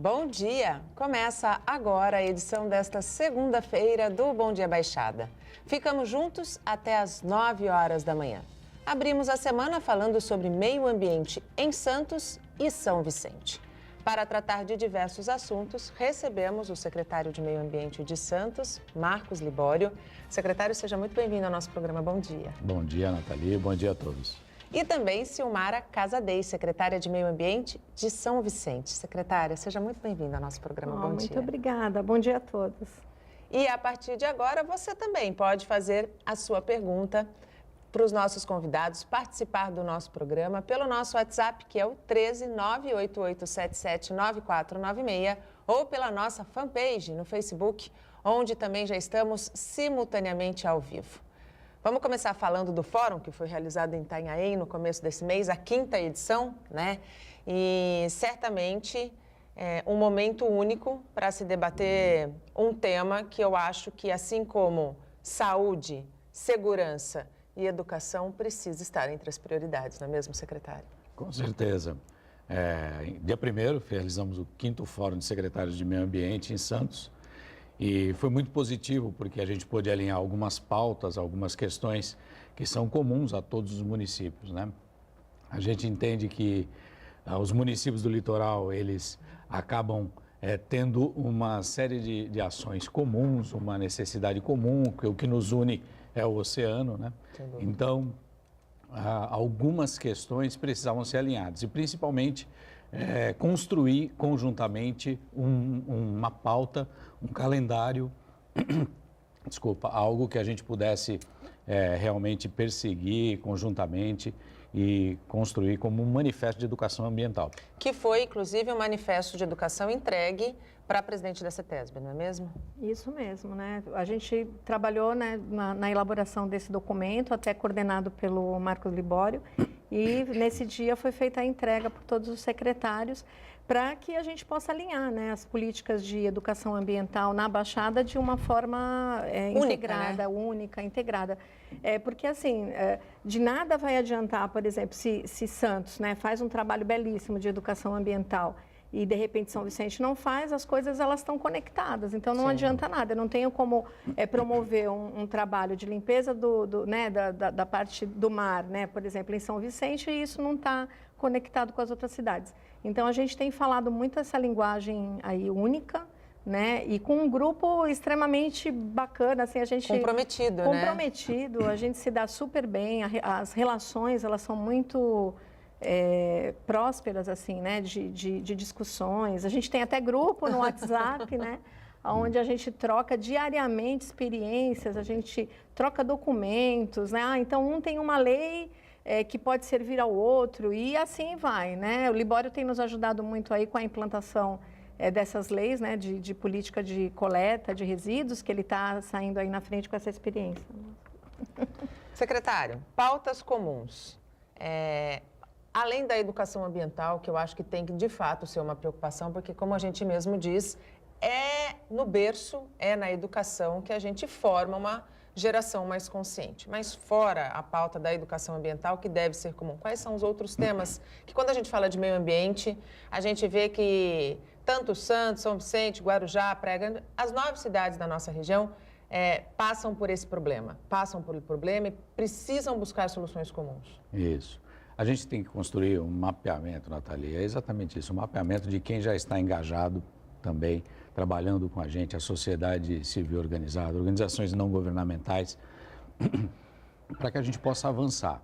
Bom dia! Começa agora a edição desta segunda-feira do Bom Dia Baixada. Ficamos juntos até às 9 horas da manhã. Abrimos a semana falando sobre meio ambiente em Santos e São Vicente. Para tratar de diversos assuntos, recebemos o secretário de Meio Ambiente de Santos, Marcos Libório. Secretário, seja muito bem-vindo ao nosso programa. Bom dia. Bom dia, Nathalie. Bom dia a todos. E também Silmara Casadei, secretária de Meio Ambiente de São Vicente. Secretária, seja muito bem-vinda ao nosso programa. Bom dia. Muito obrigada. Bom dia a todos. E a partir de agora, você também pode fazer a sua pergunta para os nossos convidados, participar do nosso programa pelo nosso WhatsApp, que é o 13988779496, ou pela nossa fanpage no Facebook, onde também já estamos simultaneamente ao vivo. Vamos começar falando do fórum que foi realizado em Itanhaém no começo desse mês, a 5ª edição, né? E certamente é um momento único para se debater um tema que eu acho que, assim como saúde, segurança e educação, precisa estar entre as prioridades, não é mesmo, secretário? Com certeza. Dia 1º, realizamos o 5º Fórum de Secretários de Meio Ambiente em Santos. E foi muito positivo, porque a gente pôde alinhar algumas pautas, algumas questões que são comuns a todos os municípios, né? A gente entende que os municípios do litoral, eles acabam tendo uma série de ações comuns, uma necessidade comum, que o que nos une é o oceano, né? Então, algumas questões precisavam ser alinhadas, e principalmente construir conjuntamente uma pauta, um calendário, algo que a gente pudesse realmente perseguir conjuntamente e construir como um manifesto de educação ambiental. Que foi, inclusive, um manifesto de educação entregue para a presidente da CETESB, não é mesmo? Isso mesmo, né? A gente trabalhou, né, na elaboração desse documento, até coordenado pelo Marcos Libório, e nesse dia foi feita a entrega por todos os secretários para que a gente possa alinhar, né, as políticas de educação ambiental na Baixada de uma forma integrada, única, integrada. Porque, assim, de nada vai adiantar, por exemplo, se Santos, né, faz um trabalho belíssimo de educação ambiental e, de repente, São Vicente não faz, as coisas elas estão conectadas, então não adianta nada. Eu não tenho como promover um trabalho de limpeza da parte do mar, né, por exemplo, em São Vicente, e isso não está conectado com as outras cidades. Então, a gente tem falado muito essa linguagem aí única, né, e com um grupo extremamente bacana, assim, a gente... Comprometido, a gente se dá super bem, as relações, elas são muito... prósperas, assim, né, de discussões. A gente tem até grupo no WhatsApp, né, onde a gente troca diariamente experiências, a gente troca documentos, né, então um tem uma lei que pode servir ao outro e assim vai, né. O Libório tem nos ajudado muito aí com a implantação dessas leis, né, de política de coleta de resíduos, que ele está saindo aí na frente com essa experiência. Secretário, pautas comuns. Além da educação ambiental, que eu acho que tem que, de fato, ser uma preocupação, porque, como a gente mesmo diz, é no berço, é na educação que a gente forma uma geração mais consciente. Mas fora a pauta da educação ambiental, que deve ser comum, quais são os outros temas que, quando a gente fala de meio ambiente, a gente vê que tanto Santos, São Vicente, Guarujá, Praia Grande, as 9 cidades da nossa região passam por esse problema, e precisam buscar soluções comuns. Isso. A gente tem que construir um mapeamento, Nathalie, é exatamente isso, um mapeamento de quem já está engajado também, trabalhando com a gente, a sociedade civil organizada, organizações não governamentais, para que a gente possa avançar.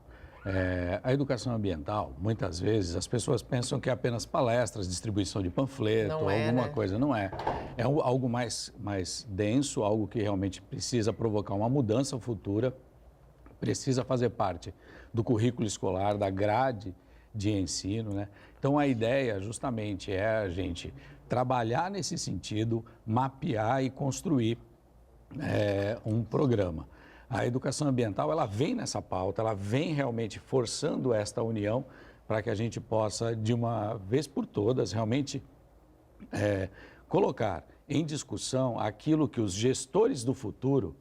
A educação ambiental, muitas vezes, as pessoas pensam que é apenas palestras, distribuição de panfleto, alguma coisa. Não é. É algo mais denso, algo que realmente precisa provocar uma mudança futura, precisa fazer parte do currículo escolar, da grade de ensino, né? Então, a ideia justamente é a gente trabalhar nesse sentido, mapear e construir um programa. A educação ambiental, ela vem nessa pauta, ela vem realmente forçando esta união para que a gente possa, de uma vez por todas, realmente colocar em discussão aquilo que os gestores do futuro,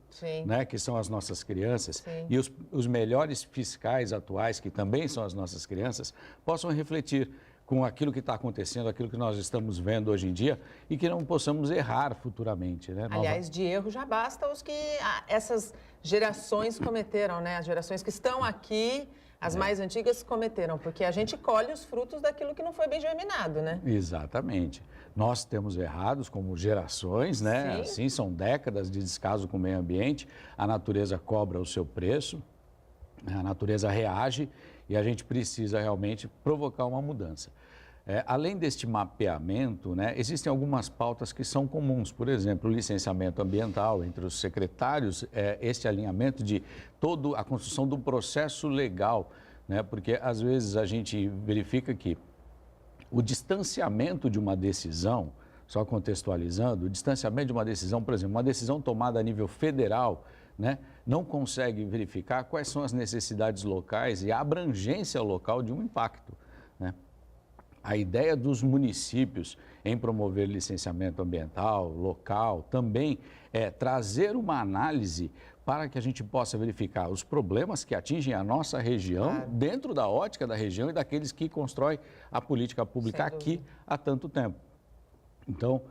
né, que são as nossas crianças, e os melhores fiscais atuais, que também são as nossas crianças, possam refletir com aquilo que está acontecendo, aquilo que nós estamos vendo hoje em dia e que não possamos errar futuramente, né? Aliás, de erro já basta os que essas gerações cometeram, né? As gerações que estão aqui, as mais antigas cometeram, porque a gente colhe os frutos daquilo que não foi bem germinado, né? Exatamente. Nós temos errados como gerações, né? Sim. Assim, são décadas de descaso com o meio ambiente, a natureza cobra o seu preço, a natureza reage e a gente precisa realmente provocar uma mudança. Além deste mapeamento, né, existem algumas pautas que são comuns, por exemplo, o licenciamento ambiental entre os secretários, este alinhamento de toda a construção do processo legal, né, porque às vezes a gente verifica que o distanciamento de uma decisão, só contextualizando, o distanciamento de uma decisão, por exemplo, uma decisão tomada a nível federal, né, não consegue verificar quais são as necessidades locais e a abrangência local de um impacto, né? A ideia dos municípios em promover licenciamento ambiental, local, também é trazer uma análise para que a gente possa verificar os problemas que atingem a nossa região, dentro da ótica da região e daqueles que constroem a política pública aqui há tanto tempo. Então,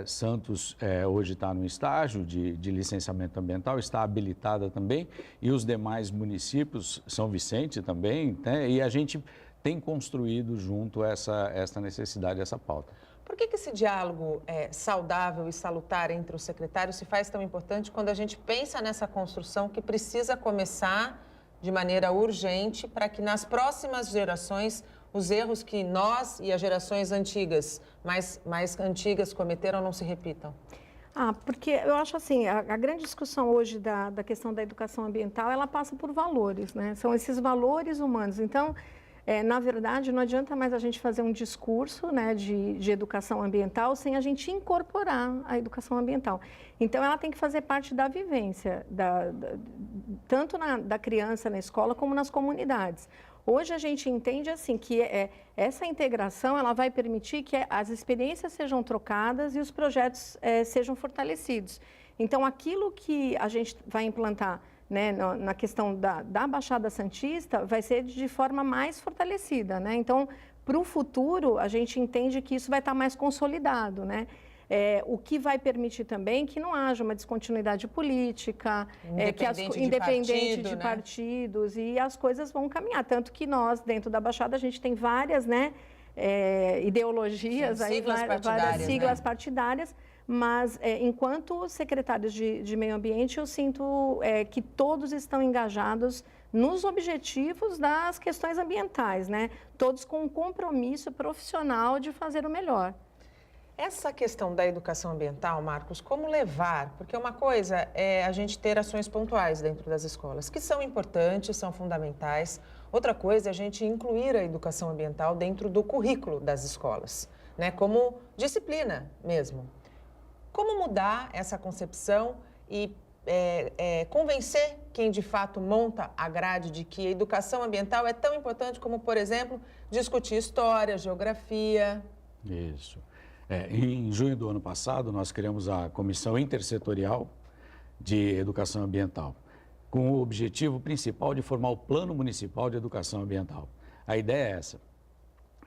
Santos hoje está no estágio de licenciamento ambiental, está habilitada também, e os demais municípios, São Vicente também, né? E a gente tem construído junto essa necessidade, essa pauta. Por que esse diálogo saudável e salutar entre os secretários se faz tão importante quando a gente pensa nessa construção que precisa começar de maneira urgente para que nas próximas gerações os erros que nós e as gerações antigas, mais antigas cometeram não se repitam? Porque eu acho assim, a grande discussão hoje da questão da educação ambiental, ela passa por valores, né? São esses valores humanos. Então, na verdade, não adianta mais a gente fazer um discurso, né, de educação ambiental sem a gente incorporar a educação ambiental. Então, ela tem que fazer parte da vivência, tanto da criança na escola como nas comunidades. Hoje a gente entende assim que essa integração ela vai permitir que as experiências sejam trocadas e os projetos sejam fortalecidos. Então, aquilo que a gente vai implantar, né, na questão da Baixada Santista vai ser de forma mais fortalecida, né? Então, para o futuro, a gente entende que isso vai estar mais consolidado, né? O que vai permitir também que não haja uma descontinuidade política, independente de partidos, e as coisas vão caminhar. Tanto que nós, dentro da Baixada, a gente tem várias, né, ideologias, várias siglas partidárias, mas enquanto secretários de meio ambiente, eu sinto que todos estão engajados nos objetivos das questões ambientais, né? Todos com um compromisso profissional de fazer o melhor. Essa questão da educação ambiental, Marcos, como levar? Porque uma coisa é a gente ter ações pontuais dentro das escolas, que são importantes, são fundamentais. Outra coisa é a gente incluir a educação ambiental dentro do currículo das escolas, né? Como disciplina mesmo. Como mudar essa concepção e convencer quem de fato monta a grade de que a educação ambiental é tão importante como, por exemplo, discutir história, geografia? Isso. Em junho do ano passado, nós criamos a Comissão Intersetorial de Educação Ambiental, com o objetivo principal de formar o Plano Municipal de Educação Ambiental. A ideia é essa.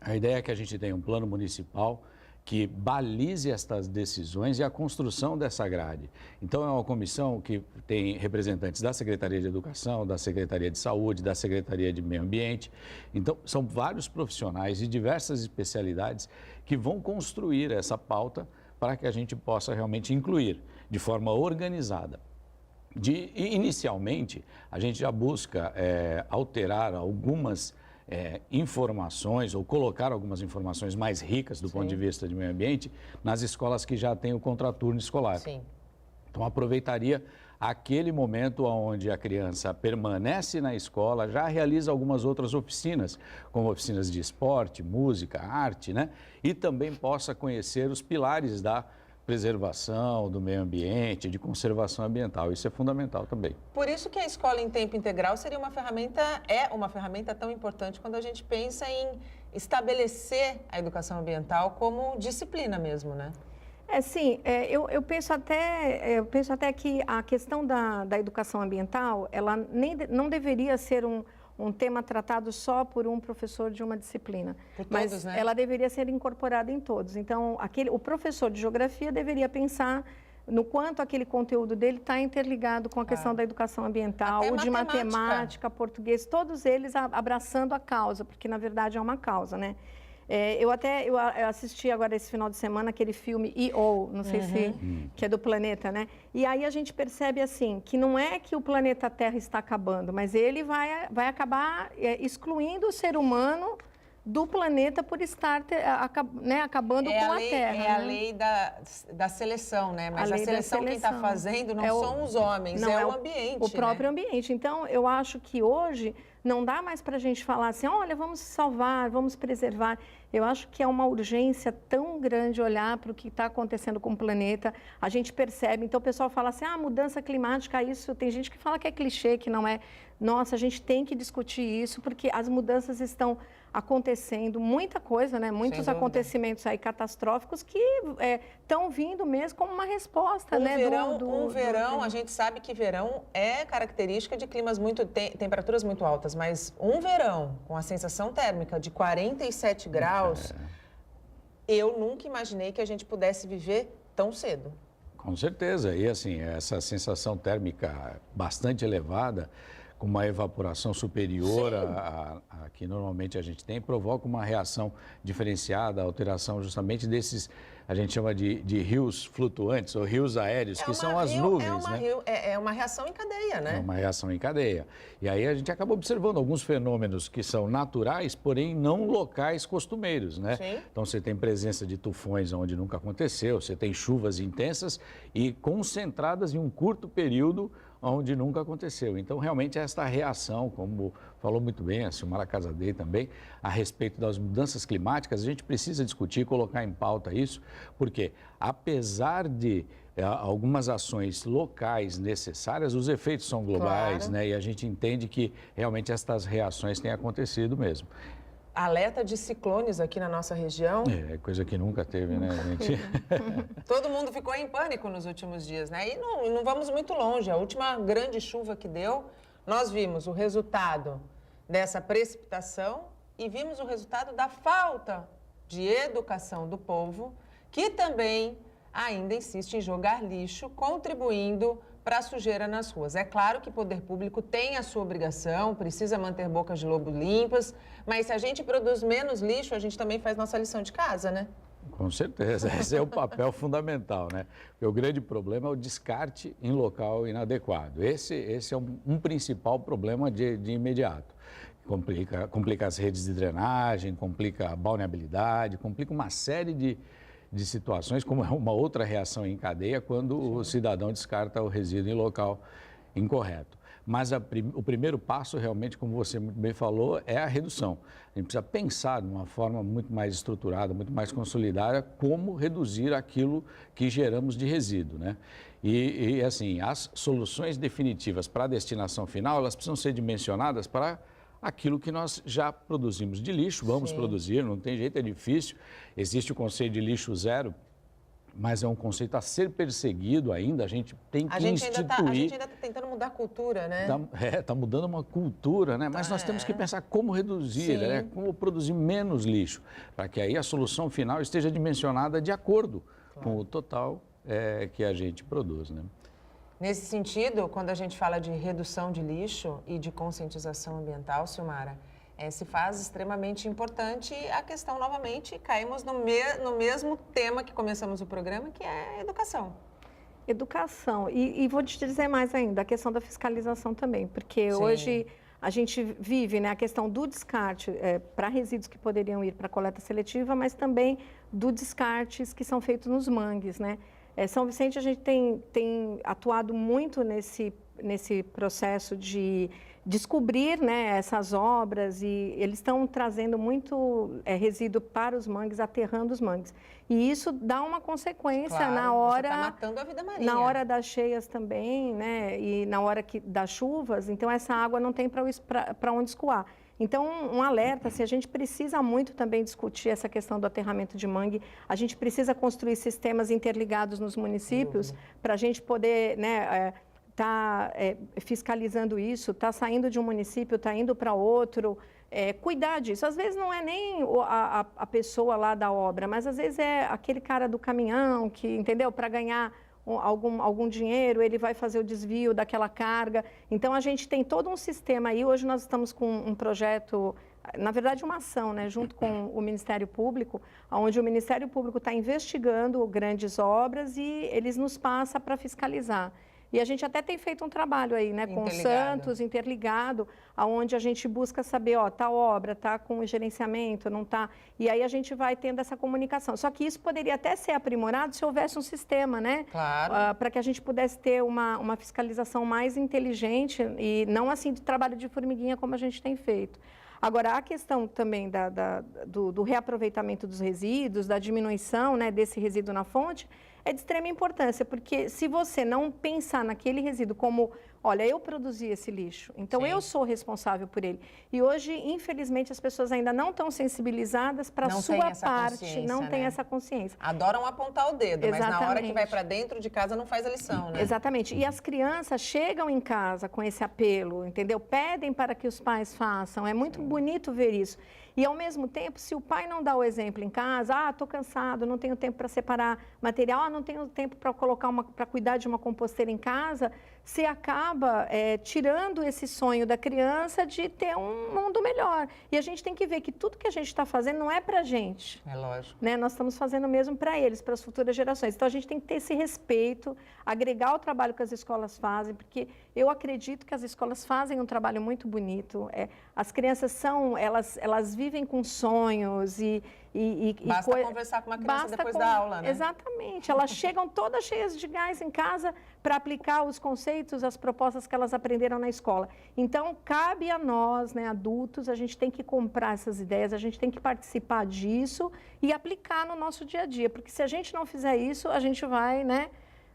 A ideia é que a gente tenha um plano municipal que balize estas decisões e a construção dessa grade. Então, é uma comissão que tem representantes da Secretaria de Educação, da Secretaria de Saúde, da Secretaria de Meio Ambiente. Então, são vários profissionais de diversas especialidades que vão construir essa pauta para que a gente possa realmente incluir de forma organizada. Inicialmente, a gente já busca alterar algumas informações ou colocar algumas informações mais ricas do ponto de vista de meio ambiente nas escolas que já têm o contraturno escolar. Sim. Então, aproveitaria aquele momento onde a criança permanece na escola, já realiza algumas outras oficinas, como oficinas de esporte, música, arte, né? E também possa conhecer os pilares da preservação do meio ambiente, de conservação ambiental. Isso é fundamental também. Por isso que a escola em tempo integral seria uma ferramenta tão importante quando a gente pensa em estabelecer a educação ambiental como disciplina mesmo, né? Sim, eu penso até que a questão da educação ambiental, ela não deveria ser um tema tratado só por um professor de uma disciplina. Por todos, Mas né? ela deveria ser incorporada em todos. Então, o professor de geografia deveria pensar no quanto aquele conteúdo dele está interligado com a questão da educação ambiental, Até o de matemática. matemática, português, todos eles abraçando a causa, porque na verdade é uma causa, né? Eu assisti agora esse final de semana aquele filme E.O., não sei se que é do planeta, né? E aí a gente percebe assim que não é que o planeta Terra está acabando, mas ele vai acabar excluindo o ser humano do planeta por estar acabando com a Terra. É a lei da seleção, né? Mas a seleção quem está fazendo não são os homens, é o ambiente. O próprio ambiente. Então, eu acho que hoje não dá mais para a gente falar assim, olha, vamos salvar, vamos preservar. Eu acho que é uma urgência tão grande olhar para o que está acontecendo com o planeta. A gente percebe, então o pessoal fala assim, mudança climática, isso, tem gente que fala que é clichê, que não é. Nossa, a gente tem que discutir isso, porque as mudanças estão acontecendo, muita coisa, né? Muitos acontecimentos aí catastróficos que estão vindo mesmo como uma resposta, né? Verão, a gente sabe que verão é característica de climas temperaturas muito altas, mas um verão com a sensação térmica de 47 graus, eu nunca imaginei que a gente pudesse viver tão cedo. Com certeza, e assim, essa sensação térmica bastante elevada, com uma evaporação superior a que normalmente a gente tem, provoca uma reação diferenciada, alteração justamente desses, a gente chama de rios flutuantes ou rios aéreos, que são as nuvens, né? É uma reação em cadeia, né? É uma reação em cadeia. E aí a gente acaba observando alguns fenômenos que são naturais, porém não locais costumeiros, né? Sim. Então você tem presença de tufões onde nunca aconteceu, você tem chuvas intensas e concentradas em um curto período onde nunca aconteceu. Então, realmente, esta reação, como falou muito bem a Silmara Casadei também, a respeito das mudanças climáticas, a gente precisa discutir, colocar em pauta isso, porque apesar de algumas ações locais necessárias, os efeitos são globais, claro, né? E a gente entende que realmente estas reações têm acontecido mesmo. Alerta de ciclones aqui na nossa região. É, coisa que nunca teve, né, gente? Todo mundo ficou em pânico nos últimos dias, né? E não vamos muito longe. A última grande chuva que deu, nós vimos o resultado dessa precipitação e vimos o resultado da falta de educação do povo, que também ainda insiste em jogar lixo, contribuindo para a sujeira nas ruas. É claro que o poder público tem a sua obrigação, precisa manter bocas de lobo limpas, mas se a gente produz menos lixo, a gente também faz nossa lição de casa, né? Com certeza, esse é o papel fundamental, né? Porque o grande problema é o descarte em local inadequado. Esse é um principal problema de imediato. Complica as redes de drenagem, complica a balneabilidade, complica uma série de situações, como é uma outra reação em cadeia quando o cidadão descarta o resíduo em local incorreto. Mas o primeiro passo, realmente, como você muito bem falou, é a redução. A gente precisa pensar de uma forma muito mais estruturada, muito mais consolidada, como reduzir aquilo que geramos de resíduo, né? E assim, as soluções definitivas para a destinação final, elas precisam ser dimensionadas para aquilo que nós já produzimos de lixo, vamos produzir, não tem jeito, é difícil. Existe o conceito de lixo zero, mas é um conceito a ser perseguido ainda, a gente tem que instituir. A gente ainda está tentando mudar a cultura, né? Está mudando uma cultura, né? Mas nós temos que pensar como reduzir, né? Como produzir menos lixo, para que aí a solução final esteja dimensionada de acordo com o total que a gente produz, né? Nesse sentido, quando a gente fala de redução de lixo e de conscientização ambiental, Silmara, se faz extremamente importante a questão, novamente, caímos no mesmo tema que começamos o programa, que é a educação. Educação. E vou te dizer mais ainda, a questão da fiscalização também, porque hoje a gente vive, né, a questão do descarte para resíduos que poderiam ir para coleta seletiva, mas também do descartes que são feitos nos mangues, né? São Vicente, a gente tem atuado muito nesse processo de descobrir, né, essas obras, e eles estão trazendo muito resíduo para os mangues, aterrando os mangues. E isso dá uma consequência na hora... Você está matando a vida marinha. Na hora das cheias também, né, e na hora das chuvas, então essa água não tem para onde escoar. Então, um alerta, assim, a gente precisa muito também discutir essa questão do aterramento de mangue, a gente precisa construir sistemas interligados nos municípios para a gente poder, né, está fiscalizando isso, está saindo de um município, está indo para outro, cuidar disso. Às vezes não é nem a pessoa lá da obra, mas às vezes é aquele cara do caminhão que, entendeu? Para ganhar algum dinheiro, ele vai fazer o desvio daquela carga. Então, a gente tem todo um sistema aí. Hoje nós estamos com um projeto, na verdade, uma ação, né, junto com o Ministério Público, onde o Ministério Público está investigando grandes obras e eles nos passam para fiscalizar. E a gente até tem feito um trabalho aí, né, com o Santos, interligado, onde a gente busca saber, ó, tá obra, tá com gerenciamento, não tá. E aí a gente vai tendo essa comunicação. Só que isso poderia até ser aprimorado se houvesse um sistema, né? Claro. Para que a gente pudesse ter uma fiscalização mais inteligente e não assim de trabalho de formiguinha como a gente tem feito. Agora, a questão também do reaproveitamento dos resíduos, da diminuição, né, desse resíduo na fonte, é de extrema importância, porque se você não pensar naquele resíduo como, olha, eu produzi esse lixo, então eu sou responsável por ele. E hoje, infelizmente, as pessoas ainda não estão sensibilizadas para a sua parte, não tem essa consciência. Adoram apontar o dedo, Exatamente. mas na hora que vai para dentro de casa não faz a lição, né? Exatamente. E as crianças chegam em casa com esse apelo, entendeu? Pedem para que os pais façam. É muito bonito ver isso. E, ao mesmo tempo, se o pai não dá o exemplo em casa, estou cansado, não tenho tempo para separar material, não tenho tempo para para cuidar de uma composteira em casa, você acaba tirando esse sonho da criança de ter um mundo melhor. E a gente tem que ver que tudo que a gente está fazendo não é para a gente. É lógico. Né? Nós estamos fazendo mesmo para eles, para as futuras gerações. Então, a gente tem que ter esse respeito, agregar o trabalho que as escolas fazem, porque eu acredito que as escolas fazem um trabalho muito bonito. As crianças elas vivem com sonhos Basta conversar com uma criança depois da aula, né? Exatamente. Elas chegam todas cheias de gás em casa para aplicar os conceitos, as propostas que elas aprenderam na escola. Então, cabe a nós, né, adultos, a gente tem que comprar essas ideias, a gente tem que participar disso e aplicar no nosso dia a dia, porque se a gente não fizer isso, a gente vai, né,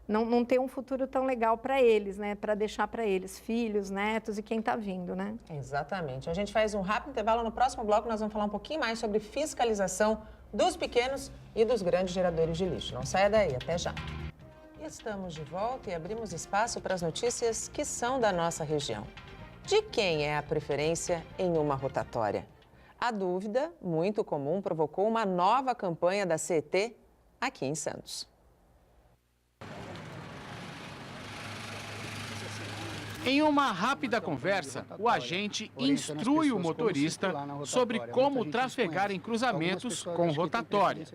não ter um futuro tão legal para eles, né, para deixar para eles, filhos, netos e quem está vindo, né? Exatamente. A gente faz um rápido intervalo. No próximo bloco, nós vamos falar um pouquinho mais sobre fiscalização dos pequenos e dos grandes geradores de lixo. Não saia daí, até já. Estamos de volta e abrimos espaço para as notícias que são da nossa região. De quem é a preferência em uma rotatória? A dúvida, muito comum, provocou uma nova campanha da CET aqui em Santos. Em uma rápida conversa, o agente instrui o motorista sobre como trafegar em cruzamentos com rotatória.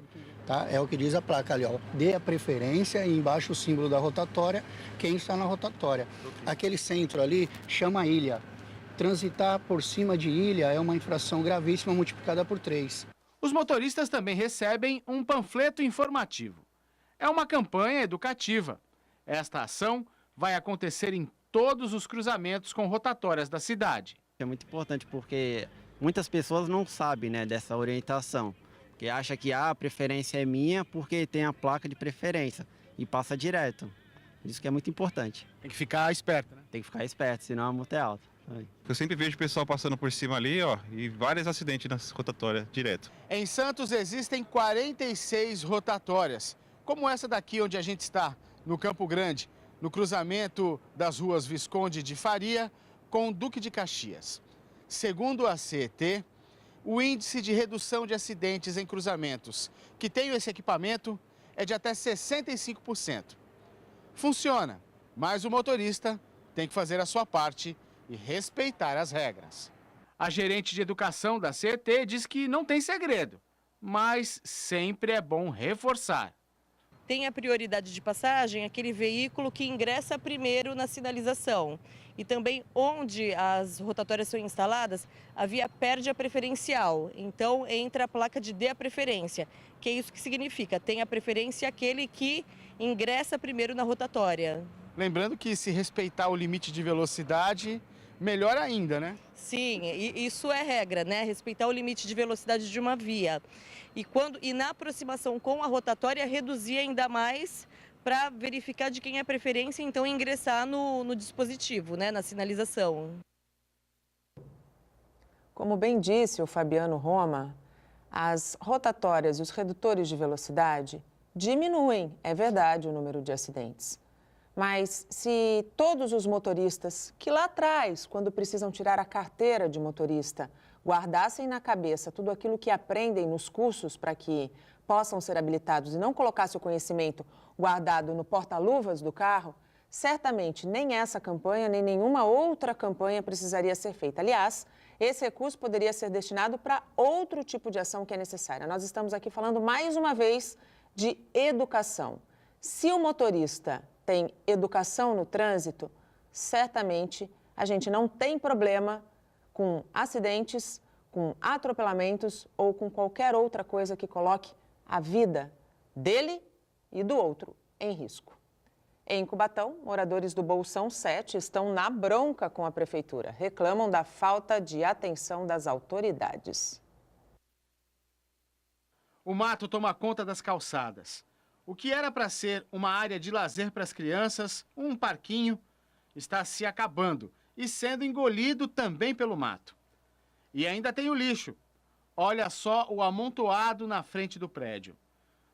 Tá? É o que diz a placa ali, ó. Dê a preferência e embaixo o símbolo da rotatória, quem está na rotatória. Aquele centro ali chama ilha. Transitar por cima de ilha é uma infração gravíssima multiplicada por 3. Os motoristas também recebem um panfleto informativo. É uma campanha educativa. Esta ação vai acontecer em todos os cruzamentos com rotatórias da cidade. É muito importante porque muitas pessoas não sabem, né, dessa orientação, que acha que a preferência é minha porque tem a placa de preferência e passa direto. Isso que é muito importante. Tem que ficar esperto, né? Tem que ficar esperto, senão a multa é alta. Eu sempre vejo o pessoal passando por cima ali, ó, e vários acidentes nas rotatórias direto. Em Santos existem 46 rotatórias, como essa daqui onde a gente está, no Campo Grande, no cruzamento das ruas Visconde de Faria com Duque de Caxias. Segundo a CET, o índice de redução de acidentes em cruzamentos que tem esse equipamento é de até 65%. Funciona, mas o motorista tem que fazer a sua parte e respeitar as regras. A gerente de educação da CET diz que não tem segredo, mas sempre é bom reforçar. Tem a prioridade de passagem aquele veículo que ingressa primeiro na sinalização. E também onde as rotatórias são instaladas, a via perde a preferencial. Então entra a placa de dê a preferência, que é isso que significa, tem a preferência aquele que ingressa primeiro na rotatória. Lembrando que se respeitar o limite de velocidade, melhor ainda, né? Sim, isso é regra, né? Respeitar o limite de velocidade de uma via. E na aproximação com a rotatória, reduzir ainda mais para verificar de quem é a preferência, então ingressar no dispositivo, né? Na sinalização. Como bem disse o Fabiano Roma, as rotatórias e os redutores de velocidade diminuem, é verdade, o número de acidentes. Mas se todos os motoristas que lá atrás, quando precisam tirar a carteira de motorista, guardassem na cabeça tudo aquilo que aprendem nos cursos para que possam ser habilitados e não colocassem o conhecimento guardado no porta-luvas do carro, certamente nem essa campanha, nem nenhuma outra campanha precisaria ser feita. Aliás, esse recurso poderia ser destinado para outro tipo de ação que é necessária. Nós estamos aqui falando mais uma vez de educação. Se o motorista tem educação no trânsito, certamente a gente não tem problema com acidentes, com atropelamentos ou com qualquer outra coisa que coloque a vida dele e do outro em risco. Em Cubatão, moradores do Bolsão 7 estão na bronca com a prefeitura. Reclamam da falta de atenção das autoridades. O mato toma conta das calçadas. O que era para ser uma área de lazer para as crianças, um parquinho, está se acabando e sendo engolido também pelo mato. E ainda tem o lixo. Olha só o amontoado na frente do prédio.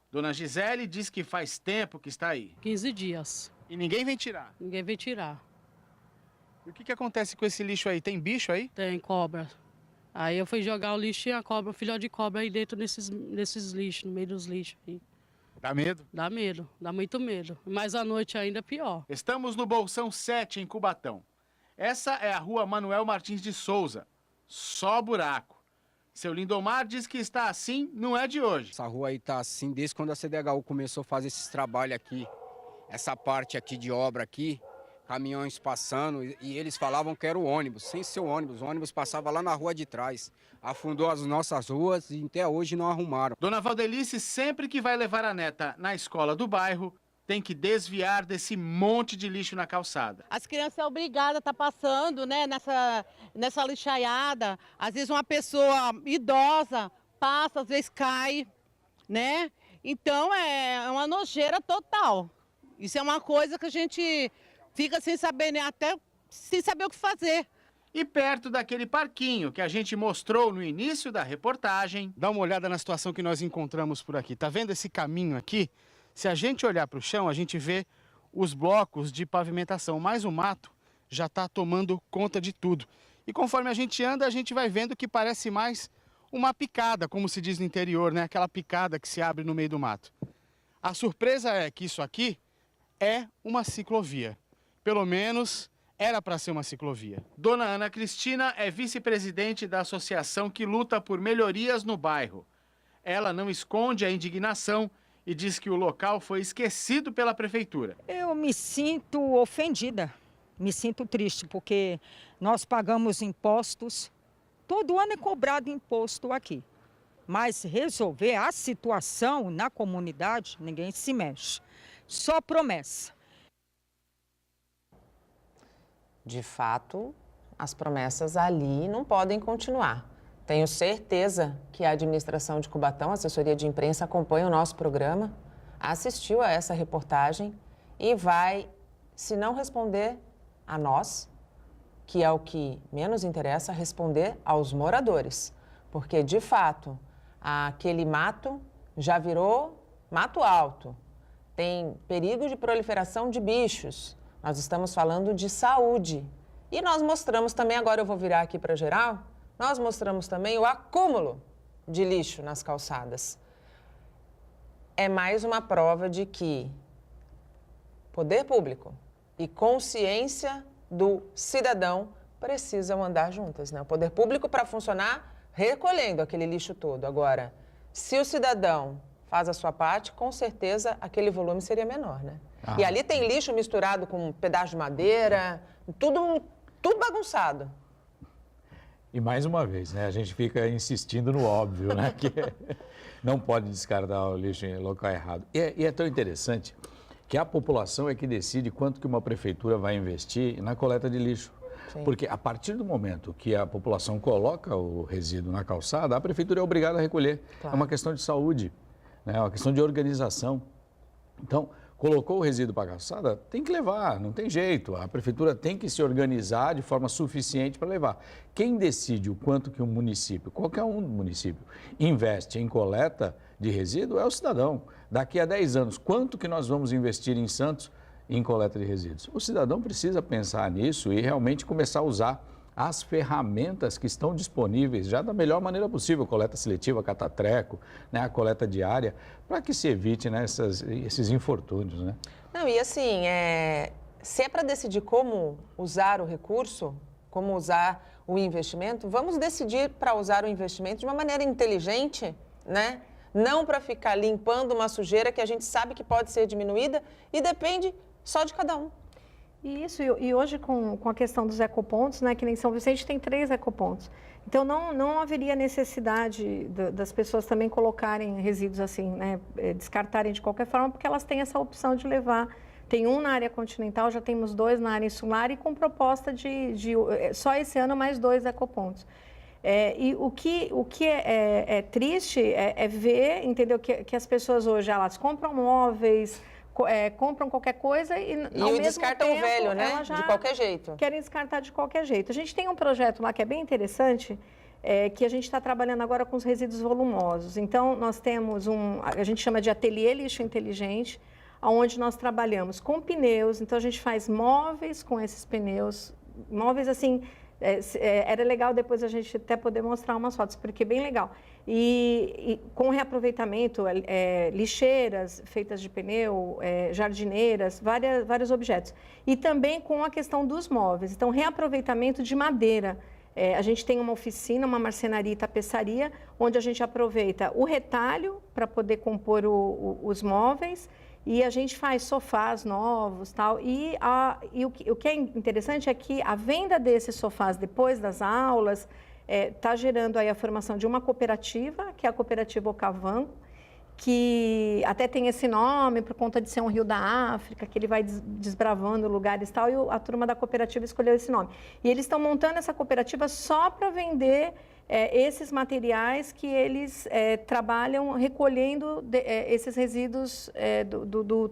Dona Gisele diz que faz tempo que está aí. 15 dias. E ninguém vem tirar. Ninguém vem tirar. E o que acontece com esse lixo aí? Tem bicho aí? Tem cobra. Aí eu fui jogar o lixo e a cobra, o filhote de cobra aí dentro nesses lixos, no meio dos lixos. Aí. Dá medo? Dá medo, dá muito medo. Mas à noite ainda é pior. Estamos no Bolsão 7, em Cubatão. Essa é a rua Manuel Martins de Souza. Só buraco. Seu Lindomar diz que está assim, não é de hoje. Essa rua aí tá assim desde quando a CDHU começou a fazer esses trabalhos aqui. Essa parte aqui de obra aqui, caminhões passando, e eles falavam que era o ônibus, sem ser o ônibus passava lá na rua de trás. Afundou as nossas ruas e até hoje não arrumaram. Dona Valdelice, sempre que vai levar a neta na escola do bairro, tem que desviar desse monte de lixo na calçada. As crianças são obrigadas a estar passando, né, nessa lixaiada. Às vezes uma pessoa idosa passa, às vezes cai, né? Então é uma nojeira total. Isso é uma coisa que a gente fica sem saber, né, até sem saber o que fazer. E perto daquele parquinho que a gente mostrou no início da reportagem, dá uma olhada na situação que nós encontramos por aqui. Tá vendo esse caminho aqui? Se a gente olhar para o chão, a gente vê os blocos de pavimentação, mas o mato já está tomando conta de tudo. E conforme a gente anda, a gente vai vendo que parece mais uma picada, como se diz no interior, né? Aquela picada que se abre no meio do mato. A surpresa é que isso aqui é uma ciclovia. Pelo menos era para ser uma ciclovia. Dona Ana Cristina é vice-presidente da associação que luta por melhorias no bairro. Ela não esconde a indignação e diz que o local foi esquecido pela prefeitura. Eu me sinto ofendida, me sinto triste, porque nós pagamos impostos, todo ano é cobrado imposto aqui. Mas resolver a situação na comunidade, ninguém se mexe, só promessa. De fato, as promessas ali não podem continuar. Tenho certeza que a administração de Cubatão, a assessoria de imprensa, acompanha o nosso programa, assistiu a essa reportagem e vai, se não responder a nós, que é o que menos interessa, responder aos moradores. Porque, de fato, aquele mato já virou mato alto. Tem perigo de proliferação de bichos. Nós estamos falando de saúde. E nós mostramos também, agora eu vou virar aqui para geral, nós mostramos também o acúmulo de lixo nas calçadas. É mais uma prova de que poder público e consciência do cidadão precisam andar juntas, né? O poder público para funcionar recolhendo aquele lixo todo. Agora, se o cidadão faz a sua parte, com certeza aquele volume seria menor, né? E ali tem lixo misturado com um pedaço de madeira, tudo bagunçado. E mais uma vez, né, a gente fica insistindo no óbvio, né, que não pode descartar o lixo em local errado. E é tão interessante que a população é que decide quanto que uma prefeitura vai investir na coleta de lixo. Sim. Porque a partir do momento que a população coloca o resíduo na calçada, a prefeitura é obrigada a recolher. Claro. É uma questão de saúde, né, é uma questão de organização. Então, colocou o resíduo para a calçada, tem que levar, não tem jeito. A prefeitura tem que se organizar de forma suficiente para levar. Quem decide o quanto que um município, qualquer um município, investe em coleta de resíduo é o cidadão. Daqui a 10 anos, quanto que nós vamos investir em Santos em coleta de resíduos. O cidadão precisa pensar nisso e realmente começar a usar as ferramentas que estão disponíveis já da melhor maneira possível, coleta seletiva, catatreco, né, a coleta diária, para que se evite, né, esses infortúnios, né? Não, e assim, se é para decidir como usar o recurso, como usar o investimento, vamos decidir para usar o investimento de uma maneira inteligente, né? Não para ficar limpando uma sujeira que a gente sabe que pode ser diminuída e depende só de cada um. Isso, e hoje com a questão dos ecopontos, né, que nem São Vicente tem 3 ecopontos. Então, não haveria necessidade das pessoas também colocarem resíduos assim, né, descartarem de qualquer forma, porque elas têm essa opção de levar. Tem um na área continental, já temos 2 na área insular e com proposta de só esse ano mais 2 ecopontos. E o que é triste é ver, entendeu, que as pessoas hoje, elas compram móveis, compram qualquer coisa e ao mesmo descartam tempo, o velho, né? elas já De qualquer jeito. querem descartar de qualquer jeito. A gente tem um projeto lá que é bem interessante, que a gente está trabalhando agora com os resíduos volumosos. Então, nós temos a gente chama de ateliê lixo inteligente, onde nós trabalhamos com pneus. Então, a gente faz móveis com esses pneus, móveis assim. Era legal depois a gente até poder mostrar umas fotos, porque é bem legal. E com reaproveitamento, lixeiras feitas de pneu, jardineiras, vários objetos. E também com a questão dos móveis. Então, reaproveitamento de madeira. A gente tem uma oficina, uma marcenaria e tapeçaria, onde a gente aproveita o retalho para poder compor os móveis. E a gente faz sofás novos, tal. E o que é interessante é que a venda desses sofás depois das aulas está gerando aí a formação de uma cooperativa, que é a Cooperativa Okavango, que até tem esse nome por conta de ser um rio da África, que ele vai desbravando lugares e tal, e a turma da cooperativa escolheu esse nome. E eles estão montando essa cooperativa só para vender esses materiais que eles trabalham recolhendo esses resíduos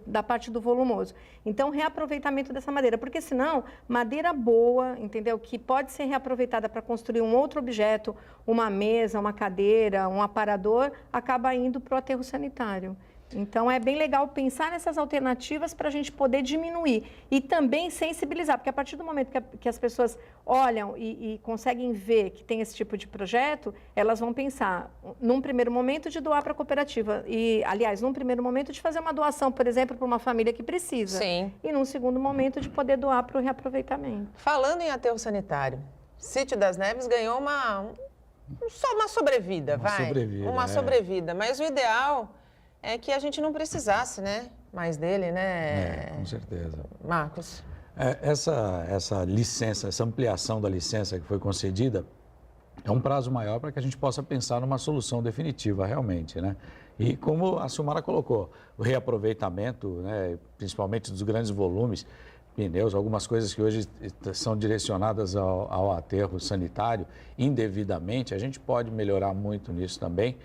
da parte do volumoso. Então, reaproveitamento dessa madeira, porque senão, madeira boa, entendeu? Que pode ser reaproveitada para construir um outro objeto, uma mesa, uma cadeira, um aparador, acaba indo para o aterro sanitário. Então, é bem legal pensar nessas alternativas para a gente poder diminuir e também sensibilizar, porque a partir do momento que as pessoas olham e conseguem ver que tem esse tipo de projeto, elas vão pensar, num primeiro momento, de doar para a cooperativa. E, aliás, num primeiro momento, de fazer uma doação, por exemplo, para uma família que precisa. Sim. E, num segundo momento, de poder doar para o reaproveitamento. Falando em aterro sanitário, Sítio das Neves ganhou uma sobrevida, uma sobrevida, mas o ideal é que a gente não precisasse, né, mais dele, né? Com certeza. Marcos. Essa licença, essa ampliação da licença que foi concedida é um prazo maior para que a gente possa pensar numa solução definitiva realmente, né? E como a Silmara colocou, o reaproveitamento, né, principalmente dos grandes volumes, pneus, algumas coisas que hoje são direcionadas ao aterro sanitário indevidamente, a gente pode melhorar muito nisso também.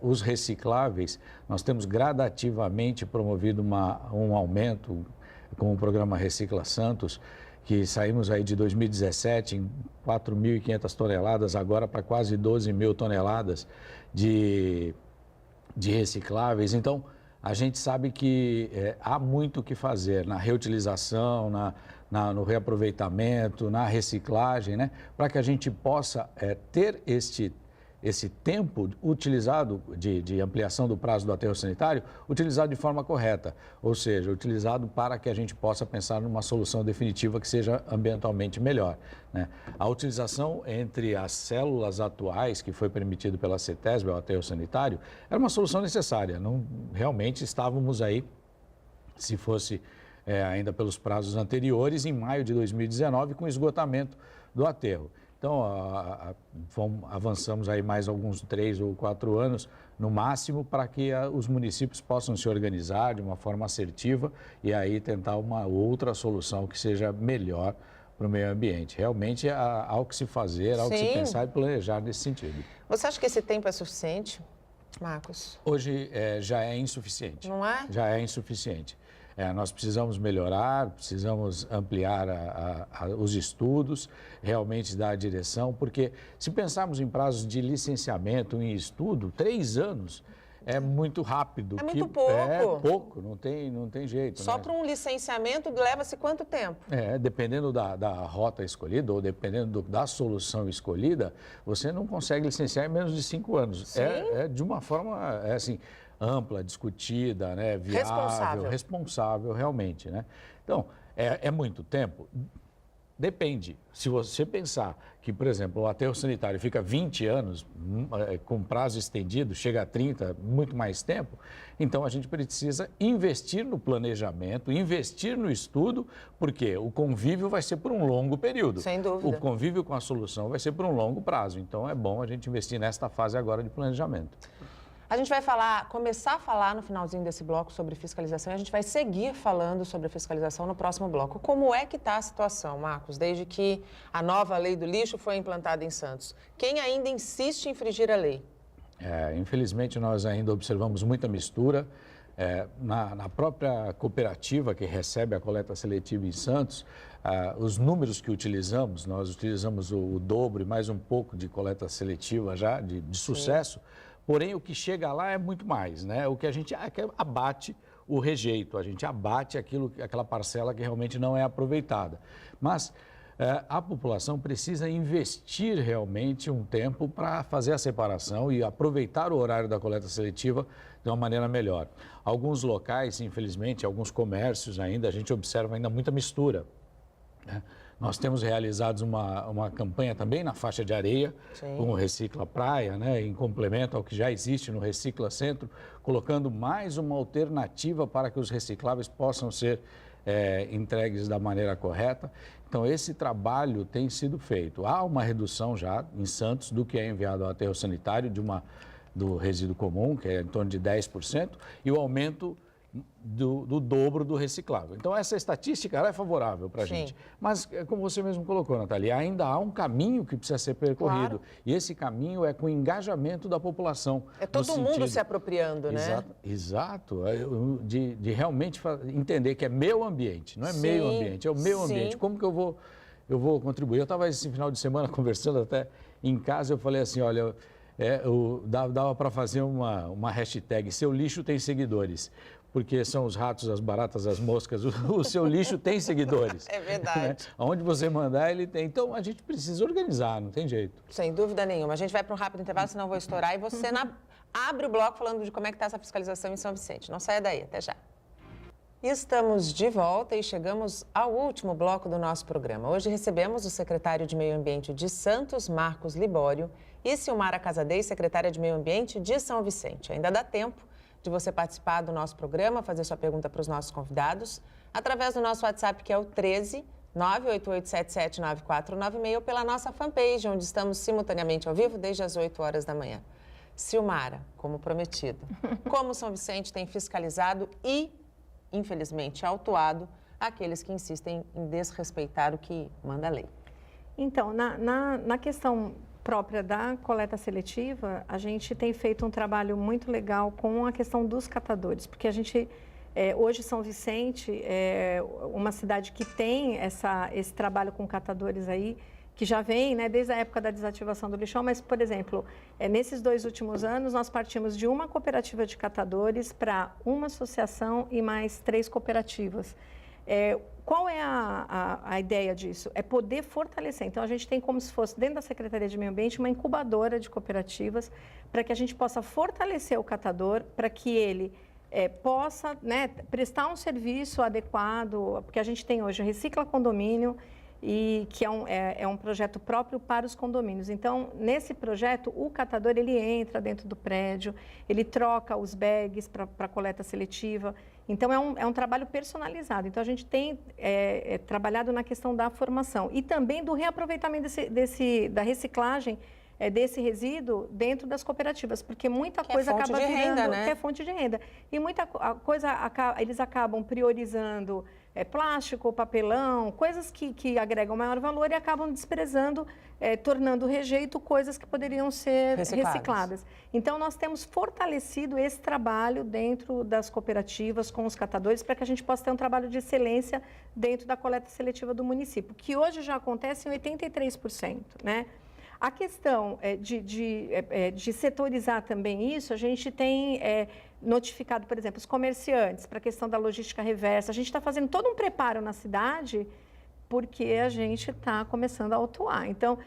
Os recicláveis, nós temos gradativamente promovido um aumento com o programa Recicla Santos, que saímos aí de 2017 em 4.500 toneladas, agora para quase 12.000 toneladas de recicláveis. Então, a gente sabe que há muito o que fazer na reutilização, no reaproveitamento, na reciclagem, né? Para que a gente possa ter esse tempo utilizado de ampliação do prazo do aterro sanitário, utilizado de forma correta, ou seja, utilizado para que a gente possa pensar numa solução definitiva que seja ambientalmente melhor, né? A utilização entre as células atuais, que foi permitido pela CETESB, o aterro sanitário, era uma solução necessária. Não, realmente estávamos aí, se fosse ainda pelos prazos anteriores, em maio de 2019, com esgotamento do aterro. Então, avançamos aí mais alguns 3 ou 4 anos, no máximo, para que os municípios possam se organizar de uma forma assertiva e aí tentar uma outra solução que seja melhor para o meio ambiente. Realmente, há o que se fazer, há o que se pensar e planejar nesse sentido. Você acha que esse tempo é suficiente, Marcos? Hoje já é insuficiente. Não é? Já é insuficiente. Nós precisamos melhorar, precisamos ampliar os estudos, realmente dar a direção, porque se pensarmos em prazos de licenciamento em estudo, 3 anos é muito rápido. É muito pouco. É pouco, não tem jeito. Só né? para um licenciamento leva-se quanto tempo? Dependendo da rota escolhida ou dependendo da solução escolhida, você não consegue licenciar em menos de 5 anos. Sim. É de uma forma, assim, ampla, discutida, né? Viável, responsável realmente, né? Então, é muito tempo? Depende. Se você pensar que, por exemplo, o aterro sanitário fica 20 anos, com prazo estendido, chega a 30, muito mais tempo, então a gente precisa investir no planejamento, investir no estudo, porque o convívio vai ser por um longo período. Sem dúvida. O convívio com a solução vai ser por um longo prazo. Então é bom a gente investir nesta fase agora de planejamento. A gente vai começar a falar no finalzinho desse bloco sobre fiscalização e a gente vai seguir falando sobre a fiscalização no próximo bloco. Como é que está a situação, Marcos, desde que a nova lei do lixo foi implantada em Santos? Quem ainda insiste em infringir a lei? Infelizmente, nós ainda observamos muita mistura. Na própria cooperativa que recebe a coleta seletiva em Santos, os números que utilizamos, nós utilizamos o dobro e mais um pouco de coleta seletiva já, de sucesso. Porém, o que chega lá é muito mais, né? O que a gente abate o rejeito, a gente abate aquela parcela que realmente não é aproveitada. Mas a população precisa investir realmente um tempo para fazer a separação e aproveitar o horário da coleta seletiva de uma maneira melhor. Alguns locais, infelizmente, alguns comércios ainda, a gente observa ainda muita mistura, né? Nós temos realizados uma campanha também na faixa de areia, com o Recicla Praia, né, em complemento ao que já existe no Recicla Centro, colocando mais uma alternativa para que os recicláveis possam ser entregues da maneira correta. Então, esse trabalho tem sido feito. Há uma redução já em Santos do que é enviado ao aterro sanitário do resíduo comum, que é em torno de 10%, e o aumento do dobro do reciclável. Então, essa estatística ela é favorável para a gente. Mas, como você mesmo colocou, Nathalie, ainda há um caminho que precisa ser percorrido. Claro. E esse caminho é com o engajamento da população. É todo mundo se apropriando, né? Exato. De realmente entender que é meu ambiente, não é meio ambiente, é o meu ambiente. Como que eu vou contribuir? Eu estava esse final de semana conversando até em casa, eu falei assim, olha... dava para fazer uma hashtag, seu lixo tem seguidores, porque são os ratos, as baratas, as moscas, o seu lixo tem seguidores. É verdade. Né? Aonde você mandar, ele tem. Então, a gente precisa organizar, não tem jeito. Sem dúvida nenhuma. A gente vai para um rápido intervalo, senão eu vou estourar. E você abre o bloco falando de como é que está essa fiscalização em São Vicente. Não saia daí, até já. Estamos de volta e chegamos ao último bloco do nosso programa. Hoje recebemos o secretário de Meio Ambiente de Santos, Marcos Libório, e Silmara Casadei, secretária de Meio Ambiente de São Vicente. Ainda dá tempo de você participar do nosso programa, fazer sua pergunta para os nossos convidados, através do nosso WhatsApp, que é o 13 988779496, ou pela nossa fanpage, onde estamos simultaneamente ao vivo desde as 8 horas da manhã. Silmara, como prometido, como São Vicente tem fiscalizado e, infelizmente, autuado aqueles que insistem em desrespeitar o que manda a lei? Então, na questão própria da coleta seletiva, a gente tem feito um trabalho muito legal com a questão dos catadores, porque a gente, hoje São Vicente é uma cidade que tem esse trabalho com catadores aí, que já vem, né, desde a época da desativação do lixão, mas, por exemplo, nesses 2 últimos anos, nós partimos de uma cooperativa de catadores para uma associação e mais 3 cooperativas. Qual é a ideia disso? É poder fortalecer. Então, a gente tem como se fosse, dentro da Secretaria de Meio Ambiente, uma incubadora de cooperativas para que a gente possa fortalecer o catador, para que ele possa, né, prestar um serviço adequado, porque a gente tem hoje o Recicla Condomínio, e que é um projeto próprio para os condomínios. Então, nesse projeto, o catador ele entra dentro do prédio, ele troca os bags para coleta seletiva. Então, é um trabalho personalizado. Então, a gente tem trabalhado na questão da formação e também do reaproveitamento da reciclagem desse resíduo dentro das cooperativas, porque muita coisa acaba virando renda, né? Que é fonte de renda. E muita coisa eles acabam priorizando plástico, papelão, coisas que agregam maior valor e acabam desprezando, tornando rejeito coisas que poderiam ser recicladas. Então, nós temos fortalecido esse trabalho dentro das cooperativas com os catadores para que a gente possa ter um trabalho de excelência dentro da coleta seletiva do município, que hoje já acontece em 83%, né? A questão de setorizar também isso, a gente tem notificado, por exemplo, os comerciantes para a questão da logística reversa. A gente está fazendo todo um preparo na cidade porque a gente está começando a autuar. Então,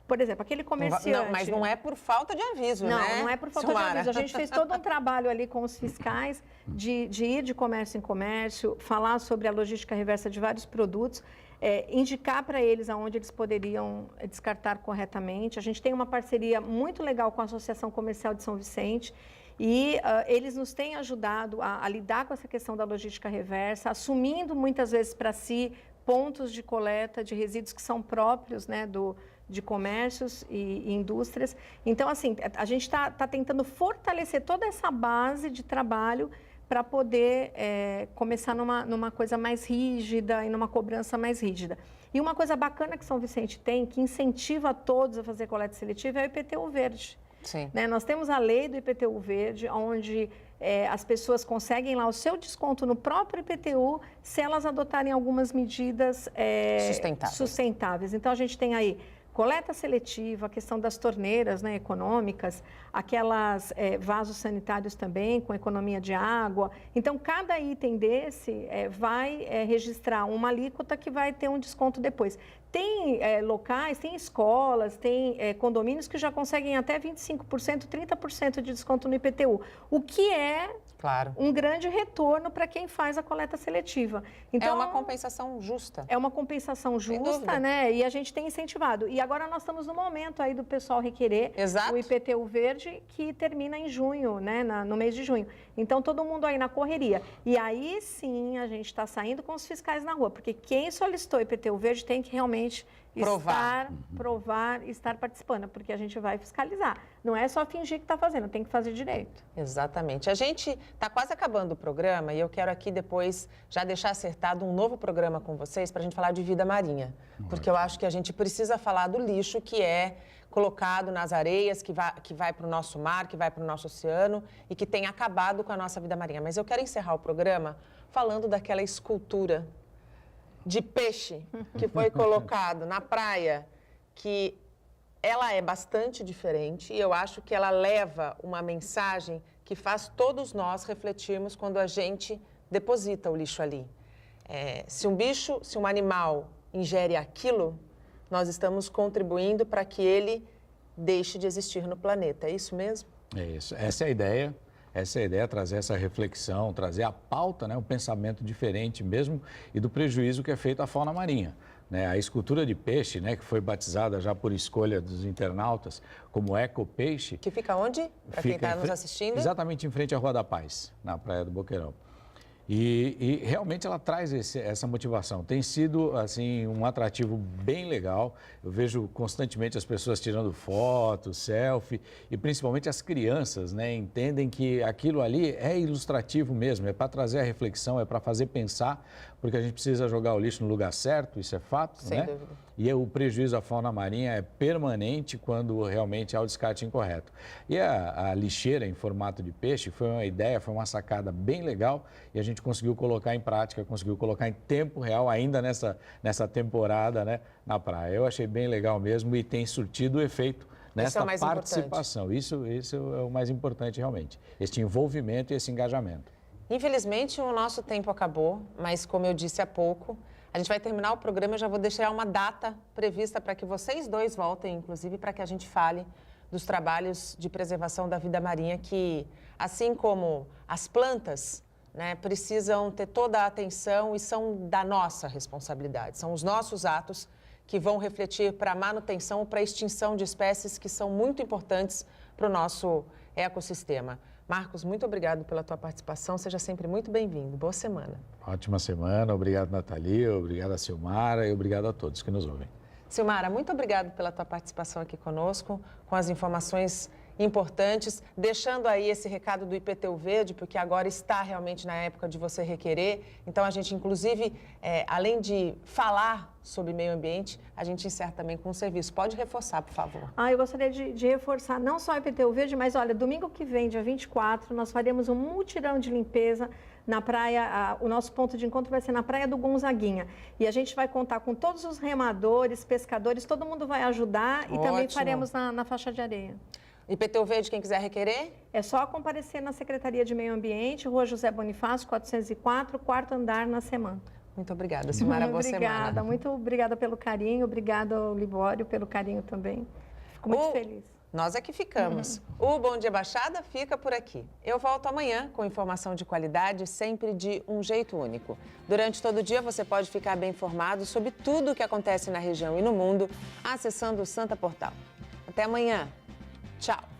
por exemplo, aquele comerciante... Não, mas não é por falta de aviso, né? Não é por falta de aviso. A gente fez todo um trabalho ali com os fiscais de ir de comércio em comércio, falar sobre a logística reversa de vários produtos, indicar para eles aonde eles poderiam descartar corretamente. A gente tem uma parceria muito legal com a Associação Comercial de São Vicente e eles nos têm ajudado a lidar com essa questão da logística reversa, assumindo muitas vezes para si pontos de coleta de resíduos que são próprios, né, de comércios e indústrias. Então, assim, a gente está tentando fortalecer toda essa base de trabalho para poder começar numa coisa mais rígida e numa cobrança mais rígida. E uma coisa bacana que São Vicente tem, que incentiva todos a fazer coleta seletiva, é o IPTU verde. Sim. Né? Nós temos a lei do IPTU verde, onde as pessoas conseguem lá o seu desconto no próprio IPTU se elas adotarem algumas medidas sustentáveis. Então, a gente tem aí coleta seletiva, a questão das torneiras, né, econômicas, aquelas vasos sanitários também, com economia de água. Então, cada item desse vai registrar uma alíquota que vai ter um desconto depois. Tem locais, tem escolas, tem condomínios que já conseguem até 25%, 30% de desconto no IPTU, o que é um grande retorno para quem faz a coleta seletiva. Então, é uma compensação justa. É uma compensação justa, né? E a gente tem incentivado. E agora nós estamos no momento aí do pessoal requerer o IPTU verde, que termina em junho, né? No mês de junho. Então, todo mundo aí na correria. E aí, sim, a gente está saindo com os fiscais na rua, porque quem solicitou IPTU verde tem que realmente provar, estar participando, porque a gente vai fiscalizar. Não é só fingir que está fazendo, tem que fazer direito. Exatamente. A gente está quase acabando o programa e eu quero aqui depois já deixar acertado um novo programa com vocês para a gente falar de vida marinha. Porque eu acho que a gente precisa falar do lixo que é colocado nas areias, que vai para o nosso mar, que vai para o nosso oceano e que tem acabado com a nossa vida marinha. Mas eu quero encerrar o programa falando daquela escultura de peixe que foi colocado na praia, que ela é bastante diferente e eu acho que ela leva uma mensagem que faz todos nós refletirmos quando a gente deposita o lixo ali. Se um animal ingere aquilo, nós estamos contribuindo para que ele deixe de existir no planeta. É isso mesmo? É isso. Essa é a ideia. Essa é a ideia, trazer essa reflexão, trazer a pauta, né, um pensamento diferente mesmo e do prejuízo que é feito à fauna marinha. Né? A escultura de peixe, né, que foi batizada já por escolha dos internautas como Ecopeixe. Que fica onde? Para quem está nos assistindo? Exatamente em frente à Rua da Paz, na Praia do Boqueirão. E realmente ela traz essa motivação. Tem sido, assim, um atrativo bem legal. Eu vejo constantemente as pessoas tirando fotos, selfie, e principalmente as crianças, né? Entendem que aquilo ali é ilustrativo mesmo, é para trazer a reflexão, é para fazer pensar, porque a gente precisa jogar o lixo no lugar certo, isso é fato, Sem né? dúvida. E o prejuízo à fauna marinha é permanente quando realmente há o descarte incorreto. E a lixeira em formato de peixe foi uma ideia, foi uma sacada bem legal e a gente conseguiu colocar em prática, conseguiu colocar em tempo real ainda nessa temporada, né, na praia. Eu achei bem legal mesmo e tem surtido efeito nessa participação. Isso é o mais importante realmente, este envolvimento e esse engajamento. Infelizmente, o nosso tempo acabou, mas como eu disse há pouco, a gente vai terminar o programa, eu já vou deixar uma data prevista para que vocês dois voltem, inclusive, para que a gente fale dos trabalhos de preservação da vida marinha que, assim como as plantas, né, precisam ter toda a atenção e são da nossa responsabilidade. São os nossos atos que vão refletir para a manutenção ou para a extinção de espécies que são muito importantes para o nosso ecossistema. Marcos, muito obrigado pela tua participação, seja sempre muito bem-vindo. Boa semana. Ótima semana, obrigado Nathalia, obrigado a Silmara e obrigado a todos que nos ouvem. Silmara, muito obrigado pela tua participação aqui conosco, com as informações importantes, deixando aí esse recado do IPTU verde, porque agora está realmente na época de você requerer. Então, a gente, inclusive, além de falar sobre meio ambiente, a gente encerra também com um serviço. Pode reforçar, por favor. Eu gostaria de reforçar não só o IPTU verde, mas, olha, domingo que vem, dia 24, nós faremos um mutirão de limpeza na praia, o nosso ponto de encontro vai ser na Praia do Gonzaguinha. E a gente vai contar com todos os remadores, pescadores, todo mundo vai ajudar e também faremos na faixa de areia. IPTU Verde, quem quiser requerer? É só comparecer na Secretaria de Meio Ambiente, Rua José Bonifácio, 404, quarto andar, na Semana. Muito obrigada, Silmara. Boa semana. Muito obrigada pelo carinho, obrigada ao Libório pelo carinho também. Fico muito feliz. Nós é que ficamos. O Bom Dia Baixada fica por aqui. Eu volto amanhã com informação de qualidade, sempre de um jeito único. Durante todo o dia você pode ficar bem informado sobre tudo o que acontece na região e no mundo, acessando o Santa Portal. Até amanhã. Tchau.